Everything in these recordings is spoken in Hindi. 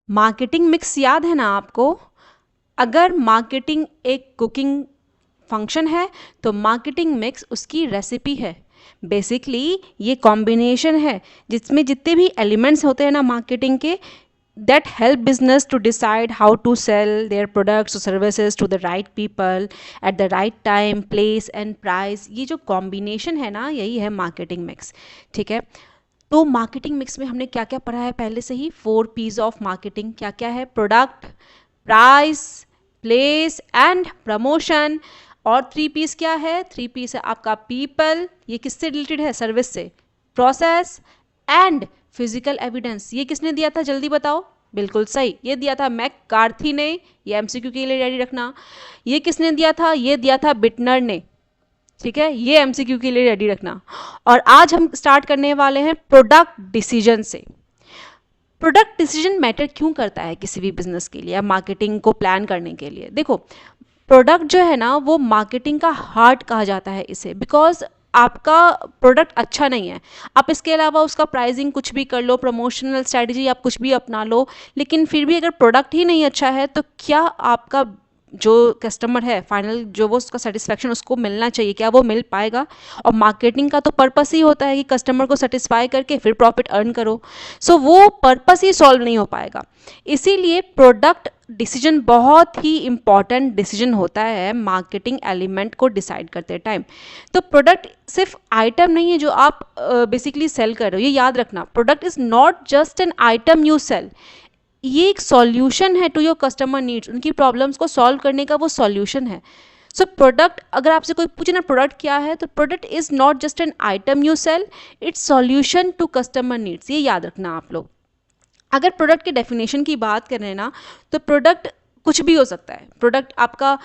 मार्केटिंग मिक्स याद है ना आपको? अगर मार्केटिंग एक कुकिंग फंक्शन है तो मार्केटिंग मिक्स उसकी रेसिपी है। बेसिकली ये कॉम्बिनेशन है जिसमें जितने भी एलिमेंट्स होते हैं ना मार्केटिंग के, that help business to decide how to sell their products or services to the right people at the right time, place and price। ये जो कॉम्बिनेशन है ना, यही है मार्केटिंग मिक्स। ठीक है, तो मार्केटिंग मिक्स में हमने क्या क्या पढ़ा है पहले से ही? 4 P's ऑफ मार्केटिंग क्या क्या है? Product, price, place and promotion. और 3 P's क्या है? 3 P's है आपका पीपल, ये किससे रिलेटेड है? सर्विस से। प्रोसेस एंड फिजिकल एविडेंस, ये किसने दिया था जल्दी बताओ? बिल्कुल सही, ये दिया था मैककार्थी ने। ये एमसीक्यू के लिए रेडी रखना। ये किसने दिया था? ये दिया था बिटनर ने। ठीक है, ये एमसीक्यू के लिए रेडी रखना। और आज हम स्टार्ट करने वाले हैं प्रोडक्ट डिसीजन से। प्रोडक्ट डिसीजन मैटर क्यों करता है किसी भी बिजनेस के लिए या मार्केटिंग को प्लान करने के लिए? देखो, प्रोडक्ट जो है ना वो मार्केटिंग का हार्ट कहा जाता है इसे, बिकॉज आपका प्रोडक्ट अच्छा नहीं है, आप इसके अलावा उसका प्राइसिंग कुछ भी कर लो, प्रमोशनल स्ट्रैटेजी आप कुछ भी अपना लो, लेकिन फिर भी अगर प्रोडक्ट ही नहीं अच्छा है तो क्या आपका जो कस्टमर है फाइनल, जो वो उसका सेटिस्फैक्शन उसको मिलना चाहिए, क्या वो मिल पाएगा? और मार्केटिंग का तो पर्पस ही होता है कि कस्टमर को सेटिस्फाई करके फिर प्रॉफिट अर्न करो। सो वो पर्पस ही सॉल्व नहीं हो पाएगा। इसीलिए प्रोडक्ट डिसीजन बहुत ही इंपॉर्टेंट डिसीजन होता है मार्केटिंग एलिमेंट को डिसाइड करते टाइम। तो प्रोडक्ट सिर्फ आइटम नहीं है जो आप बेसिकली सेल कर रहे हो, ये याद रखना। Product is not just an item you sell, ये एक सॉल्यूशन है टू योर कस्टमर नीड्स, उनकी प्रॉब्लम्स को सॉल्व करने का वो सॉल्यूशन है। सो प्रोडक्ट, अगर आपसे कोई पूछे ना प्रोडक्ट क्या है, तो product is not just an item you sell, it's solution to customer needs, ये याद रखना आप लोग। अगर प्रोडक्ट की डेफिनेशन की बात करें ना, तो प्रोडक्ट कुछ भी हो सकता है। प्रोडक्ट आपका,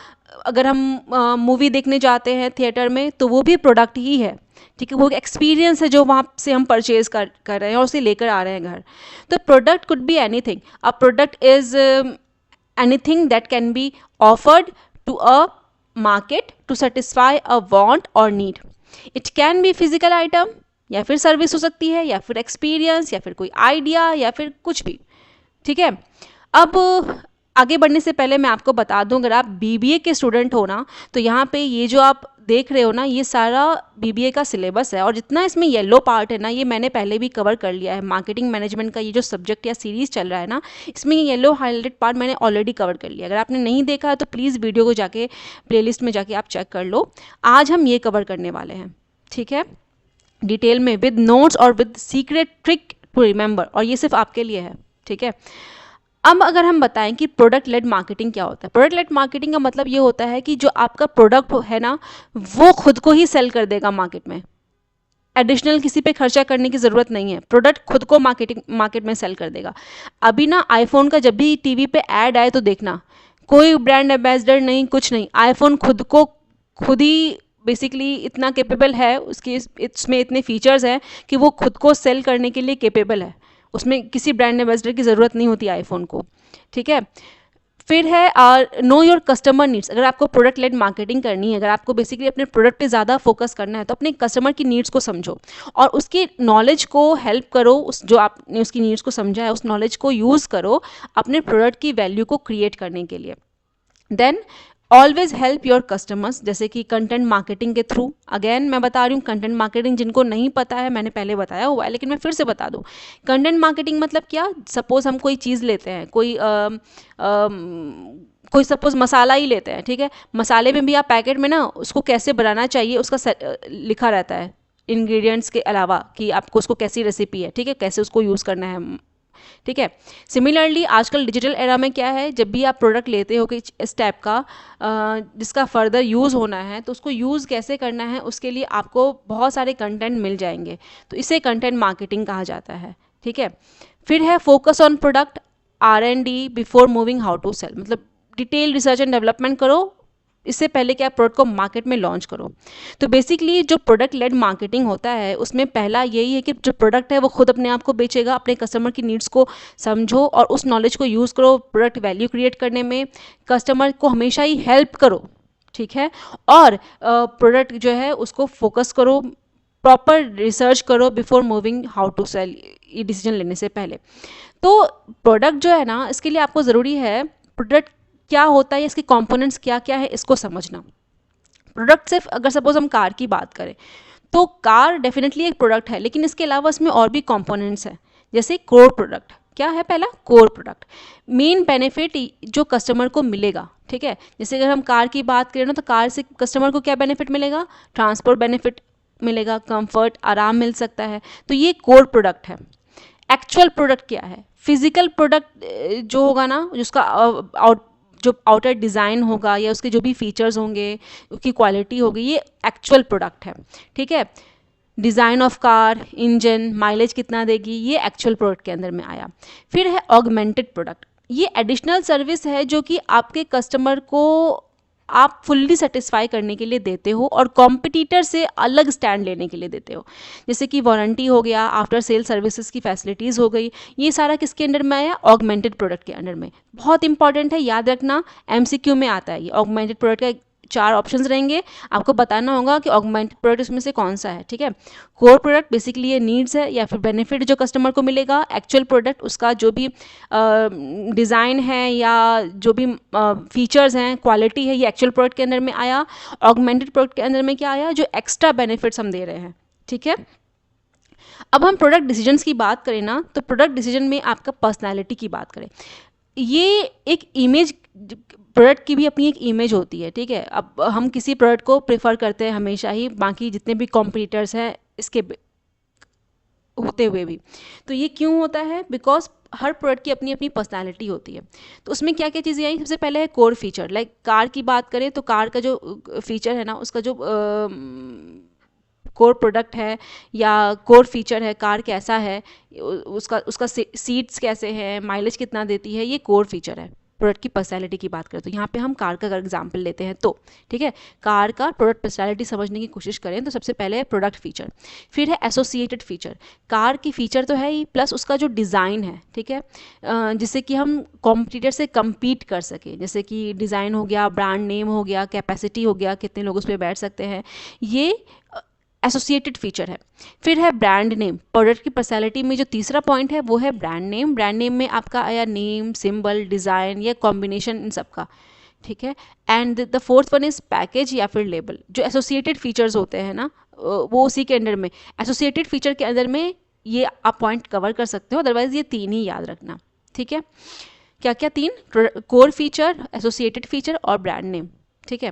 अगर हम मूवी देखने जाते हैं थिएटर में तो वो भी प्रोडक्ट ही है। ठीक है, वो एक्सपीरियंस है जो वहाँ से हम परचेज कर रहे हैं और उसे लेकर आ रहे हैं घर। तो product could be anything. A product is anything that can be offered to a market to satisfy a want और need. It can be physical item, या फिर सर्विस हो सकती है, या फिर एक्सपीरियंस, या फिर कोई आइडिया, या फिर कुछ भी। ठीक है, अब आगे बढ़ने से पहले मैं आपको बता दूं, अगर आप बीबीए के स्टूडेंट हो ना, तो यहाँ पे ये जो आप देख रहे हो ना, ये सारा बीबीए का सिलेबस है। और जितना इसमें येलो पार्ट है ना, ये मैंने पहले भी कवर कर लिया है। मार्केटिंग मैनेजमेंट का ये जो सब्जेक्ट या सीरीज चल रहा है ना, इसमें ये येलो हाईलाइटेड पार्ट मैंने ऑलरेडी कवर कर लिया। अगर आपने नहीं देखा है तो प्लीज़ वीडियो को जाके प्लेलिस्ट में जाके आप चेक कर लो। आज हम ये कवर करने वाले हैं, ठीक है, डिटेल में, विद नोट्स और with secret trick to remember. और ये सिर्फ आपके लिए है, ठीक है। अब अगर हम बताएं कि प्रोडक्ट लेड मार्केटिंग क्या होता है, प्रोडक्ट लेड मार्केटिंग का मतलब ये होता है कि जो आपका प्रोडक्ट है ना, वो खुद को ही सेल कर देगा मार्केट में। एडिशनल किसी पे खर्चा करने की ज़रूरत नहीं है, प्रोडक्ट खुद को मार्केट में सेल कर देगा। अभी ना आईफोन का जब भी टीवी पे ऐड आए तो देखना, कोई ब्रांड एम्बेसडर नहीं, कुछ नहीं, आईफोन खुद ही बेसिकली इतना कैपेबल है, उसकी इसमें इतने फीचर्स हैं कि वो खुद को सेल करने के लिए कैपेबल है। उसमें किसी ब्रांड एम्बेसडर की ज़रूरत नहीं होती आईफोन को, ठीक है। फिर है नो योर कस्टमर नीड्स। अगर आपको प्रोडक्ट लेड मार्केटिंग करनी है, अगर आपको बेसिकली अपने प्रोडक्ट पे ज़्यादा फोकस करना है, तो अपने कस्टमर की नीड्स को समझो और उसकी नॉलेज को हेल्प करो। उस जो आपने उसकी नीड्स को समझा है, उस नॉलेज को यूज़ करो अपने प्रोडक्ट की वैल्यू को क्रिएट करने के लिए। Then always help your customers, जैसे कि कंटेंट मार्केटिंग के थ्रू। अगेन मैं बता रही हूँ, कंटेंट मार्केटिंग जिनको नहीं पता है, मैंने पहले बताया हुआ है, लेकिन मैं फिर से बता दूँ। कंटेंट मार्केटिंग मतलब क्या? सपोज हम कोई चीज़ लेते हैं, कोई सपोज मसाला ही लेते हैं, ठीक है। मसाले में भी आप पैकेट में ना उसको कैसे बनाना चाहिए उसका लिखा रहता है, इंग्रेडिएंट्स के अलावा, कि आपको उसको कैसी रेसिपी है, ठीक है, कैसे उसको यूज़ करना है, ठीक है। सिमिलरली आजकल डिजिटल एरा में क्या है, जब भी आप प्रोडक्ट लेते हो कि इस टाइप का जिसका फर्दर यूज़ होना है, तो उसको यूज़ कैसे करना है, उसके लिए आपको बहुत सारे कंटेंट मिल जाएंगे। तो इसे कंटेंट मार्केटिंग कहा जाता है, ठीक है। फिर है focus on product, R&D before moving how to sell, मतलब डिटेल रिसर्च एंड डेवलपमेंट करो इससे पहले कि आप प्रोडक्ट को मार्केट में लॉन्च करो। तो बेसिकली जो प्रोडक्ट लेड मार्केटिंग होता है, उसमें पहला यही है कि जो प्रोडक्ट है वो खुद अपने आप को बेचेगा। अपने कस्टमर की नीड्स को समझो और उस नॉलेज को यूज़ करो प्रोडक्ट वैल्यू क्रिएट करने में। कस्टमर को हमेशा ही हेल्प करो, ठीक है। और प्रोडक्ट जो है उसको फोकस करो, प्रॉपर रिसर्च करो before moving how to sell, ये डिसीजन लेने से पहले। तो प्रोडक्ट जो है ना, इसके लिए आपको ज़रूरी है प्रोडक्ट क्या होता है, इसके कंपोनेंट्स क्या क्या है इसको समझना। प्रोडक्ट सिर्फ अगर सपोज हम कार की बात करें तो कार डेफिनेटली एक प्रोडक्ट है, लेकिन इसके अलावा इसमें और भी कंपोनेंट्स हैं। जैसे कोर प्रोडक्ट, क्या है पहला? कोर प्रोडक्ट, मेन बेनिफिट जो कस्टमर को मिलेगा, ठीक है। जैसे अगर हम कार की बात करें ना, तो कार से कस्टमर को क्या बेनिफिट मिलेगा? ट्रांसपोर्ट बेनिफिट मिलेगा, कंफर्ट, आराम मिल सकता है, तो ये कोर प्रोडक्ट है। एक्चुअल प्रोडक्ट क्या है? फिजिकल प्रोडक्ट जो होगा ना, जिसका जो आउटर डिज़ाइन होगा या उसके जो भी फीचर्स होंगे, उसकी क्वालिटी होगी, ये एक्चुअल प्रोडक्ट है, ठीक है। Design of car, engine, mileage कितना देगी, ये एक्चुअल प्रोडक्ट के अंदर में आया। फिर है ऑगमेंटेड प्रोडक्ट, ये एडिशनल सर्विस है जो कि आपके कस्टमर को आप फुल्ली सेटिस्फाई करने के लिए देते हो और कॉम्पिटिटर से अलग स्टैंड लेने के लिए देते हो। जैसे कि वारंटी हो गया, आफ्टर सेल सर्विसेज की फैसिलिटीज़ हो गई, ये सारा किसके अंडर में आया? ऑगमेंटेड प्रोडक्ट के अंडर में। बहुत इंपॉर्टेंट है, याद रखना, एमसीक्यू में आता है ये। ऑगमेंटेड प्रोडक्ट का 4 ऑप्शंस रहेंगे, आपको बताना होगा कि ऑगमेंटेड प्रोडक्ट इसमें से कौन सा है, ठीक है। कोर प्रोडक्ट बेसिकली ये नीड्स है या फिर बेनिफिट जो कस्टमर को मिलेगा। एक्चुअल प्रोडक्ट उसका जो भी डिज़ाइन है या जो भी फीचर्स हैं, क्वालिटी है, ये एक्चुअल प्रोडक्ट के अंदर में आया। ऑगमेंटेड प्रोडक्ट के अंदर में क्या आया? जो एक्स्ट्रा बेनिफिट्स हम दे रहे हैं, ठीक है। अब हम प्रोडक्ट डिसीजंस की बात करें ना, तो प्रोडक्ट डिसीजन में आपका पर्सनैलिटी की बात करें, ये एक इमेज, प्रोडक्ट की भी अपनी एक इमेज होती है, ठीक है। अब हम किसी प्रोडक्ट को प्रेफर करते हैं हमेशा ही, बाकी जितने भी कॉम्पिटिटर्स हैं इसके होते हुए भी। तो ये क्यों होता है? बिकॉज हर प्रोडक्ट की अपनी अपनी पर्सनालिटी होती है। तो उसमें क्या क्या चीज़ें आई? सबसे पहले है कोर फीचर। लाइक कार की बात करें तो कार का जो फीचर है ना, उसका जो कोर प्रोडक्ट है या कोर फीचर है, कार कैसा है, उसका उसका सीट्स कैसे हैं, माइलेज कितना देती है, ये कोर फीचर है। प्रोडक्ट की पर्सनैलिटी की बात करें तो यहाँ पे हम कार का अगर एग्जाम्पल लेते हैं तो, ठीक है, कार का प्रोडक्ट पर्सनैलिटी समझने की कोशिश करें तो सबसे पहले है प्रोडक्ट फीचर, फिर है एसोसिएटेड फीचर। कार की फीचर तो है ही, प्लस उसका जो डिज़ाइन है, ठीक है, जिससे कि हम कॉम्पिटिटर से कम्पीट कर सकें। जैसे कि डिज़ाइन हो गया, ब्रांड नेम हो गया, कैपेसिटी हो गया, कितने लोग उस पर बैठ सकते हैं, ये एसोसिएटेड फीचर है। फिर है ब्रांड नेम। प्रोडक्ट की पर्सनैलिटी में जो तीसरा पॉइंट है वो है ब्रांड नेम। ब्रांड नेम में आपका आया नेम, सिंबल, डिज़ाइन या कॉम्बिनेशन इन सब का, ठीक है। And the fourth one is package या फिर लेबल। जो एसोसिएटेड फीचर्स होते हैं ना, वो उसी के अंडर में, एसोसिएटेड फीचर के अंदर में ये आप पॉइंट कवर कर सकते हो, अदरवाइज ये 3 ही याद रखना, ठीक है। क्या क्या 3? कोर फीचर, एसोसिएटेड फीचर और ब्रांड नेम, ठीक है।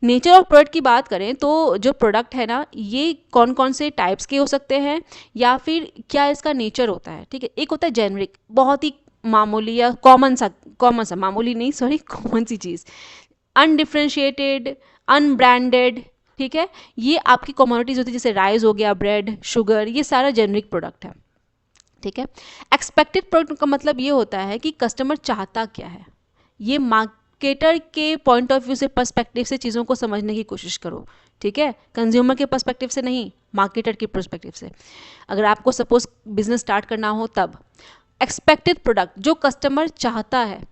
नेचर ऑफ प्रोडक्ट की बात करें तो जो प्रोडक्ट है ना, ये कौन कौन से टाइप्स के हो सकते हैं या फिर क्या इसका नेचर होता है, ठीक है। एक होता है जेनरिक, बहुत ही मामूली या कॉमन सा, मामूली नहीं सॉरी, कॉमन सी चीज़। अनडिफ्रेंशिएटेड, अनब्रांडेड, ठीक है, ये आपकी कमोडिटीज़ होती है, जैसे राइस हो गया, ब्रेड, शुगर, ये सारा जेनरिक प्रोडक्ट है, ठीक है। एक्सपेक्टेड प्रोडक्ट का मतलब ये होता है कि कस्टमर चाहता क्या है, ये मार्केटर के पॉइंट ऑफ व्यू से, पर्सपेक्टिव से चीज़ों को समझने की कोशिश करो, ठीक है। कंज्यूमर के पर्सपेक्टिव से नहीं, मार्केटर के पर्सपेक्टिव से। अगर आपको सपोज बिजनेस स्टार्ट करना हो तब। एक्सपेक्टेड प्रोडक्ट, जो कस्टमर चाहता है।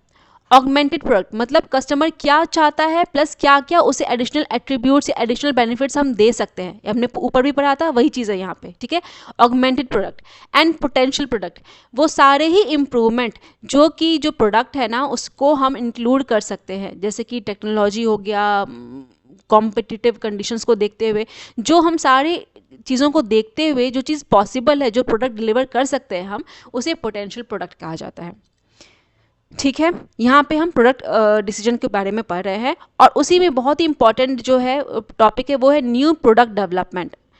ऑगमेंटेड प्रोडक्ट मतलब कस्टमर क्या चाहता है प्लस क्या क्या उसे एडिशनल एट्रीब्यूट्स या एडिशनल बेनिफिट्स हम दे सकते हैं, हमने ऊपर भी पढ़ा था वही चीज़ है यहाँ पे, ठीक है। Augmented product and potential product, वो सारे ही इम्प्रूवमेंट जो कि जो प्रोडक्ट है ना उसको हम इंक्लूड कर सकते हैं, जैसे कि टेक्नोलॉजी हो गया, कॉम्पिटिटिव कंडीशंस को देखते हुए, जो हम सारे चीज़ों को देखते हुए जो चीज़ पॉसिबल है, जो प्रोडक्ट डिलीवर कर सकते हैं हम, उसे पोटेंशियल प्रोडक्ट कहा जाता है, ठीक है। यहाँ पे हम प्रोडक्ट डिसीजन के बारे में पढ़ रहे हैं और उसी में बहुत ही इंपॉर्टेंट जो है टॉपिक है वो है न्यू प्रोडक्ट डेवलपमेंट।